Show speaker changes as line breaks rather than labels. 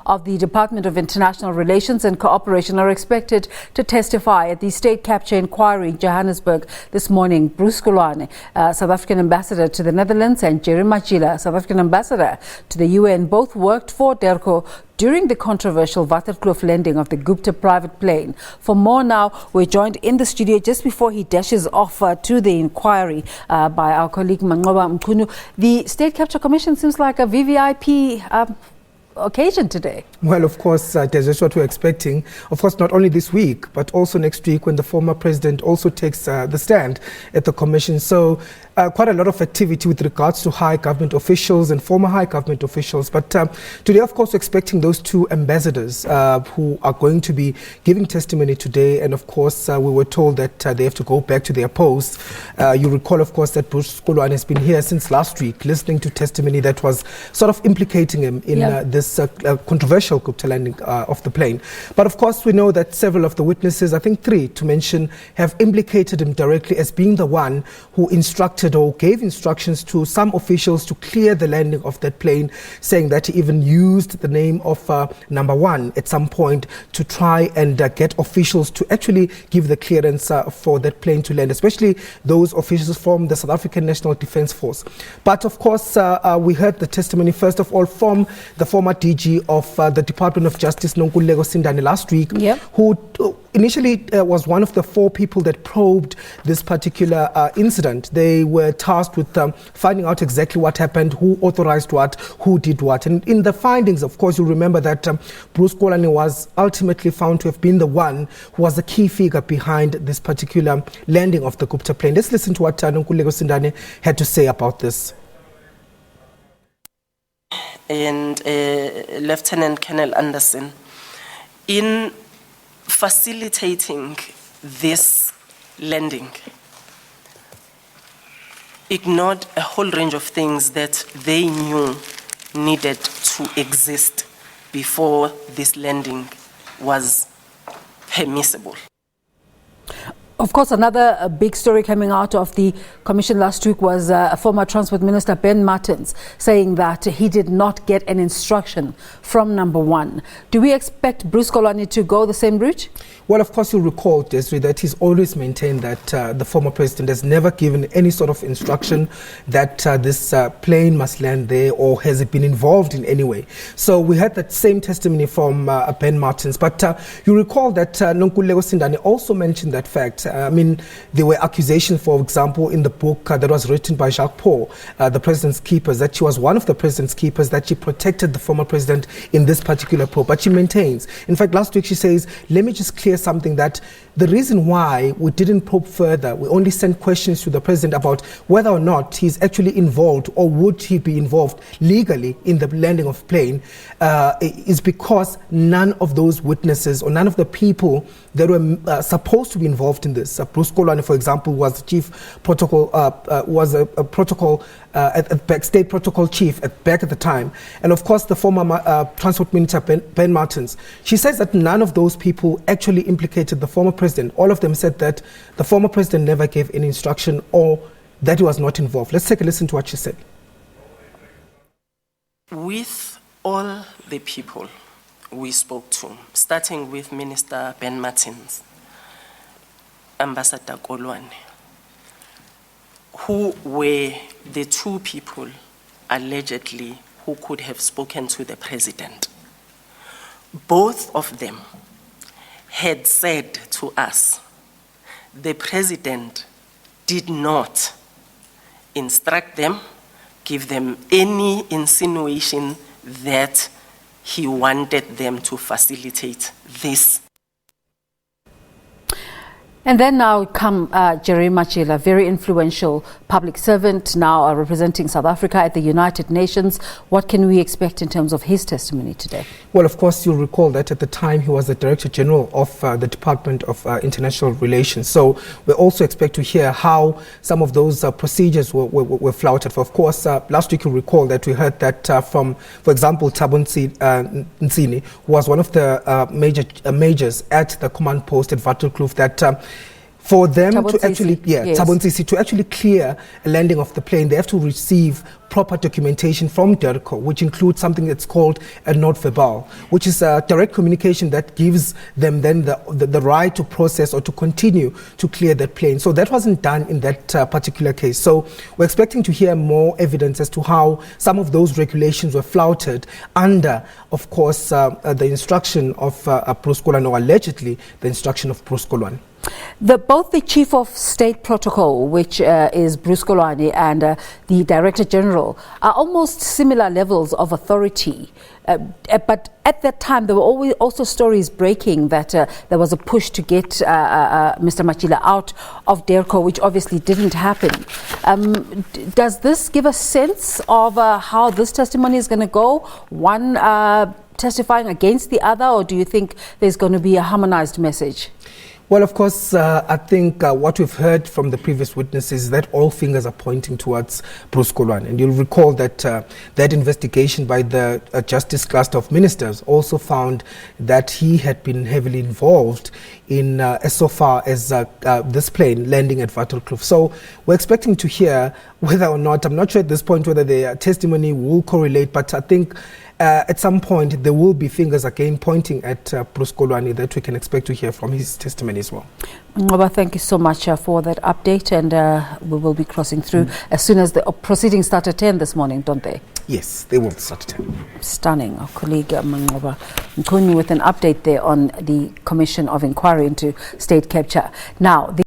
of the Department of International Relations and Cooperation are expected to testify at the state capture inquiry in Johannesburg this morning. Bruce Koloane, South African ambassador to the Netherlands, and Jerry Matjila, South African ambassador to the UN, both worked for Dirco during the controversial Waterkloof landing of the Gupta private plane. For more now, we're joined in the studio just before he dashes off to the inquiry by our colleague Manqoba Mchunu. The State Capture Commission seems like a VVIP occasion today.
Well, of course, that's what we're expecting. Of course, not only this week, but also next week when the former president also takes the stand at the commission. So quite a lot of activity with regards to high government officials and former high government officials. But today, of course, we're expecting those two ambassadors who are going to be giving testimony today. And of course, we were told that they have to go back to their posts. You recall, of course, that Bruce Koloane has been here since last week, listening to testimony that was sort of implicating him in this controversial Gupta landing of the plane. But of course, we know that several of the witnesses, I think 3 to mention, have implicated him directly as being the one who instructed or gave instructions to some officials to clear the landing of that plane, saying that he even used the name of number 1 at some point to try and get officials to actually give the clearance for that plane to land, especially those officials from the South African National Defence Force. But of course, we heard the testimony first of all from the former DG of the Department of Justice, Nonkululeko last week, who initially was one of the 4 people that probed this particular incident. They were tasked with finding out exactly what happened, who authorized what, who did what. And in the findings, of course, you remember that Bruce Koloane was ultimately found to have been the one who was the key figure behind this particular landing of the Gupta plane. Let's listen to what Nonkululeko had to say about this.
And Lieutenant Colonel Anderson, in facilitating this landing, ignored a whole range of things that they knew needed to exist before this landing was permissible.
Of course, another big story coming out of the commission last week was former Transport Minister Ben Martins saying that he did not get an instruction from number 1. Do we expect Bruce Koloane to go the same route?
Well, of course, you'll recall, Desiree, that he's always maintained that the former president has never given any sort of instruction that this plane must land there, or has it been involved in any way. So we had that same testimony from Ben Martins. But you recall that Nonkululeko also mentioned that fact. I mean, there were accusations, for example, in the book that was written by Jacques Paul, The President's Keepers, that she was one of the President's Keepers, that she protected the former president in this particular probe. But she maintains. In fact, last week she says, let me just clear something, that the reason why we didn't probe further, we only sent questions to the president about whether or not he's actually involved, or would he be involved legally in the landing of plane, is because none of those witnesses or none of the people that were supposed to be involved in this, Bruce Koloane, for example, was the chief protocol, was a protocol state protocol chief back at the time, and of course the former Transport Minister Ben Martins. She says that none of those people actually implicated the former president. All of them said that the former president never gave any instruction, or that he was not involved. Let's take a listen to what she said.
With all the people we spoke to, starting with Minister Ben Martins, Ambassador Koloane, who were the 2 people allegedly who could have spoken to the president. Both of them had said to us, the president did not instruct them, give them any insinuation that he wanted them to facilitate this.
And then now come Jerry Matjila, very influential public servant, now representing South Africa at the United Nations. What can we expect in terms of his testimony today?
Well, of course, you'll recall that at the time he was the Director General of the Department of International Relations. So we also expect to hear how some of those procedures were flouted. Of course, last week you recall that we heard that from, for example, Thabo Nsini, who was one of the majors at the command post at Waterkloof, that For them
Thabo
to actually,
Ntsisi,
yeah,
yes.
Thabo Ntsisi, to actually clear a landing of the plane, they have to receive proper documentation from Dirco, which includes something that's called a note verbal, which is a direct communication that gives them then the right to process or to continue to clear that plane. So that wasn't done in that particular case. So we're expecting to hear more evidence as to how some of those regulations were flouted under, of course, the instruction of Bruce Koloane, or allegedly the instruction of Bruce Koloane.
Both the Chief of State Protocol, which is Bruce Koloane, and the Director General are almost similar levels of authority. But at that time, there were always also stories breaking that there was a push to get Mr. Matjila out of Dirco, which obviously didn't happen. Does this give a sense of how this testimony is going to go? One testifying against the other, or do you think there's going to be a harmonized message?
Well, of course, I think what we've heard from the previous witnesses is that all fingers are pointing towards Bruce Koloane. And you'll recall that that investigation by the Justice Cluster of Ministers also found that he had been heavily involved in as so far as this plane landing at Waterkloof. So we're expecting to hear whether or not, I'm not sure at this point whether their testimony will correlate, but I think at some point there will be fingers again pointing at Bruce Koloane that we can expect to hear from his testimony as well.
Manqoba, thank you so much for that update, and we will be crossing through as soon as the proceedings start at 10 this morning, don't they?
Yes, they will start at 10.
Stunning. Our colleague Manqoba Mchunu with an update there on the Commission of Inquiry into State Capture. Now,